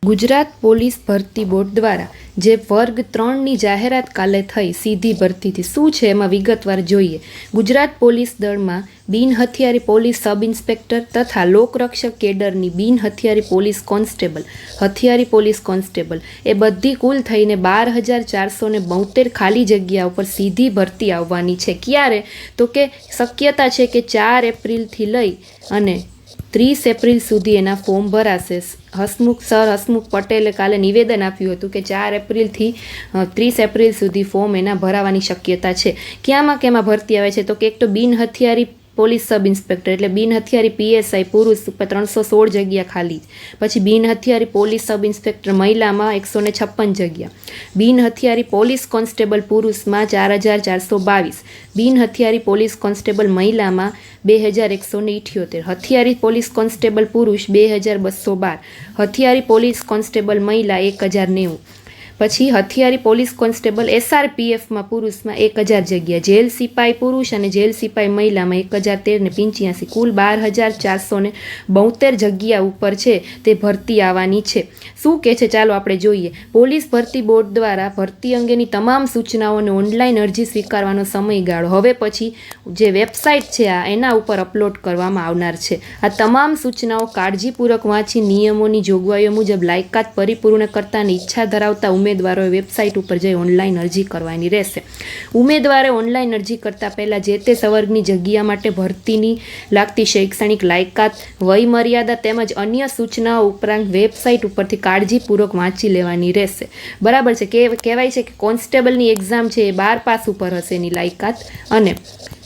Gujarat police ભરતી board દ્વારા જે વર્ગ 3ની જાહેરાત કાલે થઈ સીધી ભરતીથી શું છે એમાં વિગતવાર જોઈએ. ગુજરાત પોલીસ દળમાં બિન હથિયારી પોલીસ સબ ઇન્સ્પેક્ટર તથા લોકરક્ષક કેડરની બિન હથિયારી પોલીસ કોન્સ્ટેબલ, હથિયારી પોલીસ કોન્સ્ટેબલ એ બધી કુલ થઈને 12,472 ખાલી જગ્યા ઉપર સીધી ભરતી આવવાની છે. ક્યારે? તો કે શક્યતા છે કે 4 એપ્રિલથી લઈ અને 30 એપ્રિલ સુધી એના ફોર્મ ભરાશે. હસમુખ પટેલે કાલે નિવેદન આપ્યું હતું કે 4 એપ્રિલથી 30 એપ્રિલ સુધી ફોર્મ એના ભરાવાની શક્યતા છે. કેમાં ભરતી આવે છે? તો કે એક તો બિન હથિયારી પોલીસ સબ ઇન્સ્પેક્ટર એટલે બિન હથિયારી પીએસઆઈ પુરુષ ઉપર 316 જગ્યા ખાલી. પછી બિન હથિયારી પોલીસ સબ ઇન્સ્પેક્ટર મહિલામાં 156 જગ્યા. બિન હથિયારી પોલીસ કોન્સ્ટેબલ પુરુષમાં 4,422. બિન હથિયારી પોલીસ કોન્સ્ટેબલ મહિલામાં 2,178. હથિયારી પોલીસ કોન્સ્ટેબલ પુરુષ 2,212. હથિયારી પોલીસ કોન્સ્ટેબલ મહિલા 1,090. પછી હથિયારી પોલીસ કોન્સ્ટેબલ SRPFમાં પુરુષમાં 1,000 જગ્યા. જેલ સિપાઈ પુરુષ અને જેલ સિપાઈ મહિલામાં 1,013 ને 85. કુલ 12,472 જગ્યા ઉપર છે તે ભરતી આવવાની છે. શું કહે છે ચાલો આપણે જોઈએ. પોલીસ ભરતી બોર્ડ દ્વારા ભરતી અંગેની તમામ સૂચનાઓને ઓનલાઈન અરજી સ્વીકારવાનો સમયગાળો હવે પછી જે વેબસાઇટ છે એના ઉપર અપલોડ કરવામાં આવનાર છે. આ તમામ સૂચનાઓ કાળજીપૂર્વક વાંચી નિયમોની જોગવાઈઓ મુજબ લાયકાત પરિપૂર્ણ કરતાની ઈચ્છા ધરાવતા ઉમેદવારોએ વેબસાઇટ ઉપર જઈ ઓનલાઈન અરજી કરવાની રહેશે. ઉમેદવારે ઓનલાઈન અરજી કરતા પહેલાં જે તે સંવર્ગની જગ્યા માટે ભરતીની લાગતી શૈક્ષણિક લાયકાત, વય મર્યાદા તેમજ અન્ય સૂચનાઓ ઉપરાંત વેબસાઇટ ઉપરથી કાળજીપૂર્વક વાંચી લેવાની રહેશે. બરાબર છે. કહેવાય છે કે કોન્સ્ટેબલની એક્ઝામ છે એ 12 પાસ ઉપર હશે એની લાયકાત અને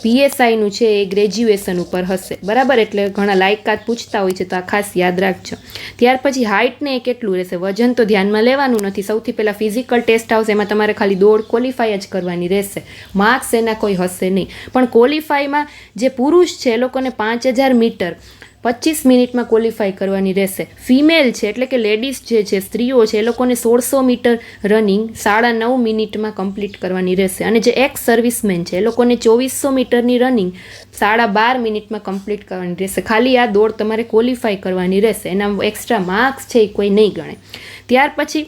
પીએસઆઈનું છે એ ગ્રેજ્યુએશન ઉપર હશે. બરાબર, એટલે ઘણા લાયકાત પૂછતા હોય છે તો આ ખાસ યાદ રાખજો. ત્યાર પછી હાઇટને એ કેટલું રહેશે? વજન તો ધ્યાનમાં લેવાનું નથી. સૌથી પહેલાં ફિઝિકલ ટેસ્ટ આવશે, એમાં તમારે ખાલી દોડ ક્વોલિફાય જ કરવાની રહેશે. માર્ક્સ એના કોઈ હશે નહીં. પણ ક્વોલિફાઈમાં જે પુરુષ છે એ લોકોને 5,000 મીટર 25 મિનિટમાં ક્વોલિફાય કરવાની રહેશે. ફિમેલ છે એટલે કે લેડીઝ જે છે, સ્ત્રીઓ છે, એ લોકોને 1600 મીટર રનિંગ 9.5 મિનિટમાં કમ્પ્લીટ કરવાની રહેશે. અને જે એક્સ સર્વિસમેન છે એ લોકોને 2400 મીટરની રનિંગ 12.5 મિનિટમાં કમ્પ્લીટ કરવાની રહેશે. ખાલી આ દોડ તમારે ક્વોલિફાય કરવાની રહેશે. એના એક્સ્ટ્રા માર્ક્સ છે એ કોઈ નહીં ગણે. ત્યાર પછી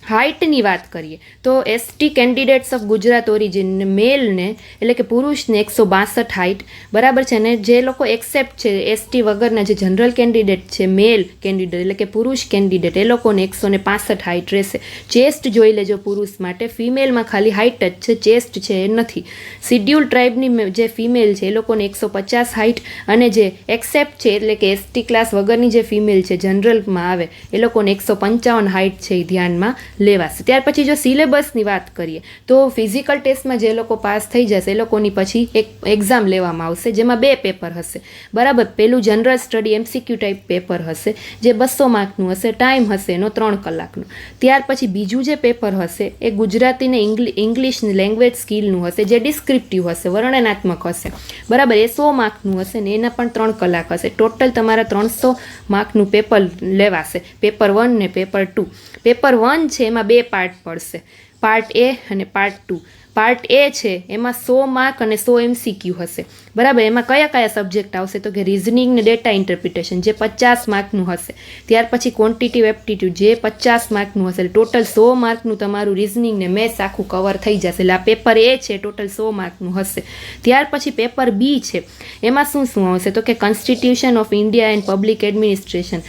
હાઇટની વાત કરીએ તો ST candidates of Gujarat origin મેલને એટલે કે પુરુષને 162 હાઇટ. બરાબર છે. અને જે લોકો એક્સેપ્ટ છે એસટી વગરના જે જનરલ કેન્ડિડેટ છે મેલ કેન્ડિડેટ એટલે કે પુરુષ કેન્ડિડેટ એ લોકોને 165 હાઇટ રહેશે. ચેસ્ટ જોઈ લેજો પુરુષ માટે. ફિમેલમાં ખાલી હાઇટ જ છે, ચેસ્ટ છે એ નથી. શિડ્યુલ ટ્રાઇબની જે ફિમેલ છે એ લોકોને 150 હાઇટ અને જે એક્સેપ્ટ છે એટલે કે એસટી ક્લાસ વગરની જે ફિમેલ છે જનરલમાં આવે એ લોકોને 155 હાઇટ છે એ ધ્યાનમાં લેવાશે. ત્યાર પછી જો સિલેબસની વાત કરીએ તો ફિઝિકલ ટેસ્ટમાં જે લોકો પાસ થઈ જશે એ લોકોની પછી એક એક્ઝામ લેવામાં આવશે જેમાં 2 પેપર હશે. બરાબર. પેલું general study MCQ type paper હશે જે 200 માર્કનું હશે. ટાઈમ હશે એનો 3 કલાકનો. ત્યાર પછી બીજું જે પેપર હશે એ ગુજરાતી ને ઇંગ્લિશ લેંગ્વેજ સ્કિલનું હશે જે ડિસ્ક્રિપ્ટિવ હશે, વર્ણનાત્મક હશે. બરાબર. એ 100 માર્કનું હશે ને એના પણ 3 કલાક હશે. ટોટલ તમારા 300 માર્કનું પેપર લેવાશે. પેપર 1 ને પેપર 2. પેપર 1 છે એમાં 2 પાર્ટ પડશે, પાર્ટ A અને પાર્ટ 2. પાર્ટ A છે એમાં 100 માર્ક અને 100 MCQ હશે. બરાબર. એમાં કયા સબ્જેક્ટ આવશે તો કે રિઝનિંગ ને ડેટા ઇન્ટરપ્રિટેશન જે 50 માર્કનું હશે. ત્યાર પછી ક્વોન્ટિટિવ એપ્ટિટ્યૂડ જે 50 માર્કનું હશે. ટોટલ 100 માર્કનું તમારું રિઝનિંગ ને મેથ્સ આખું કવર થઈ જશે. એટલે આ પેપર A છે ટોટલ 100 માર્કનું હશે. ત્યાર પછી પેપર B છે એમાં શું આવશે તો કે constitution of India and public administration,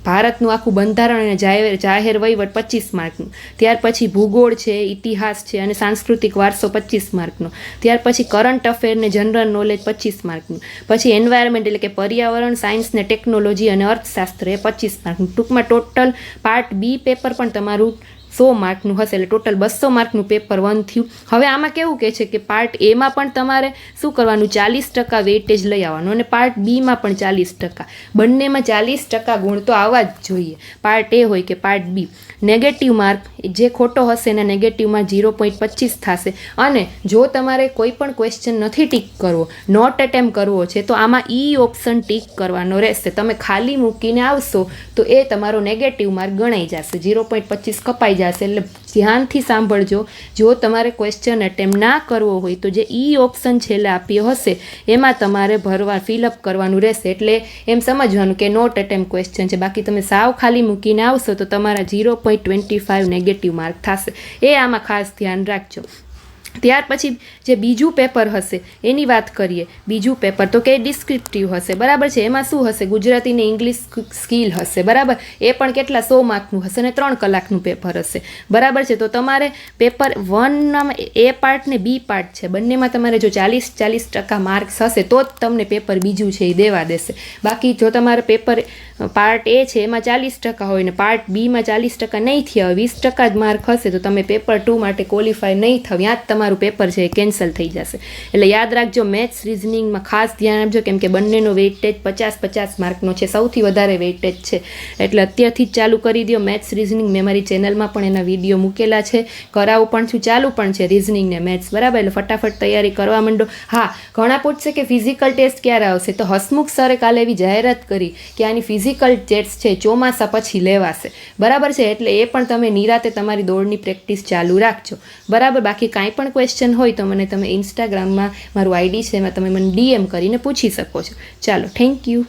ભારતનું આખું બંધારણ અને જાહેર વહીવટ 25 માર્કનું. ત્યાર પછી ભૂગોળ છે, ઇતિહાસ છે અને સાંસ્કૃતિક વારસો 25 માર્કનો. ત્યાર પછી કરંટ અફેર ને જનરલ નોલેજ 25 માર્કનું. પછી એન્વાયરમેન્ટ એટલે કે પર્યાવરણ, સાયન્સ ને ટેકનોલોજી અને અર્થશાસ્ત્ર એ 25 માર્કનું. ટૂંકમાં ટોટલ પાર્ટ B પેપર પણ તમારું 100 માર્કનું હશે. એટલે ટોટલ 200 માર્કનું પેપર 1 થયું. હવે આમાં કેવું કહે છે કે પાર્ટ Aમાં પણ તમારે શું કરવાનું 40% વેઇટેજ લઈ આવવાનું અને પાર્ટ Bમાં પણ 40%. બંનેમાં 40% ગુણ તો આવવા જ જોઈએ, પાર્ટ A હોય કે પાર્ટ B. નેગેટિવ માર્ક જે ખોટો હશે એના નેગેટિવમાં 0.25 થશે. અને જો તમારે કોઈ પણ ક્વેશ્ચન નથી ટીક કરવો, નોટ એટેમ્પ કરવો છે તો આમાં ઓપ્શન ટીક કરવાનો રહેશે. તમે ખાલી મૂકીને આવશો તો એ તમારો નેગેટિવ માર્ક ગણાઈ જશે, 0.25 કપાઈ જશે. એટલે ધ્યાનથી સાંભળજો. જો તમારે ક્વેશ્ચન એટેમ્પ ના કરવો હોય તો જે ઈ ઓપ્શન છેલ્લે આપ્યો હશે એમાં તમારે ફિલઅપ કરવાનું રહેશે. એટલે એમ સમજવાનું કે નોટ એટેમ્પ ક્વેશ્ચન છે. બાકી તમે સાવ ખાલી મૂકીને આવશો તો તમારા 0.25 નેગેટિવ માર્ક થશે. એ આમાં ખાસ ધ્યાન રાખજો. ત્યાર પછી જે બીજું પેપર હશે એની વાત કરીએ. બીજું પેપર તો કે ડિસ્ક્રિપ્ટિવ હશે, બરાબર છે. એમાં શું હશે? ગુજરાતી ને ઇંગ્લિશ સ્કિલ હશે, બરાબર. એ પણ કેટલા 100 માર્કનું હશે ને 3 કલાકનું પેપર હશે, બરાબર છે. તો તમારે પેપર 1 એ પાર્ટ ને બી પાર્ટ છે, બંનેમાં તમારે જો 40% માર્ક્સ હશે તો જ તમને પેપર બીજું છે એ દેવા દેશે. બાકી જો તમારે પેપર પાર્ટ એ છે એમાં 40% હોય ને પાર્ટ બીમાં 40% નહીં થયા હોય, 20% જ માર્ક હશે તો તમે પેપર 2 માટે ક્વોલિફાય નહીં થાવ. ત્યાં જ તમારું પેપર છે એ કેન્સલ થઈ જશે. એટલે યાદ રાખજો, મેથ્સ રિઝનિંગમાં ખાસ ધ્યાન આપજો, કેમ કે બંનેનો વેઇટેજ 50-50 માર્કનો છે, સૌથી વધારે વેઇટેજ છે. એટલે અત્યારથી જ ચાલુ કરી દો મેથ્સ રિઝનિંગ. મેં મારી ચેનલમાં પણ એના વિડીયો મૂકેલા છે, કરાવું પણ છું, ચાલુ પણ છે રિઝનિંગ ને મેથ્સ, બરાબર. એટલે ફટાફટ તૈયારી કરવા માંડો. હા, ઘણા પૂછશે કે ફિઝિકલ ટેસ્ટ ક્યારે આવશે, તો હસમુખ સરે કાલે એવી જાહેરાત કરી કે આની ફિઝિકલ ટેસ્ટ છે ચોમાસા પછી લેવાશે, બરાબર છે. એટલે એ પણ તમે નિરાતે તમારી દોડની પ્રેક્ટિસ ચાલુ રાખજો, બરાબર. બાકી કાંઈ પણ ક્વેશ્ચન હોય તો મને તમે ઇન્સ્ટાગ્રામમાં મારું આઈડી છે એમાં તમે મને DM કરીને પૂછી શકો છો. ચાલો, થેન્ક યુ.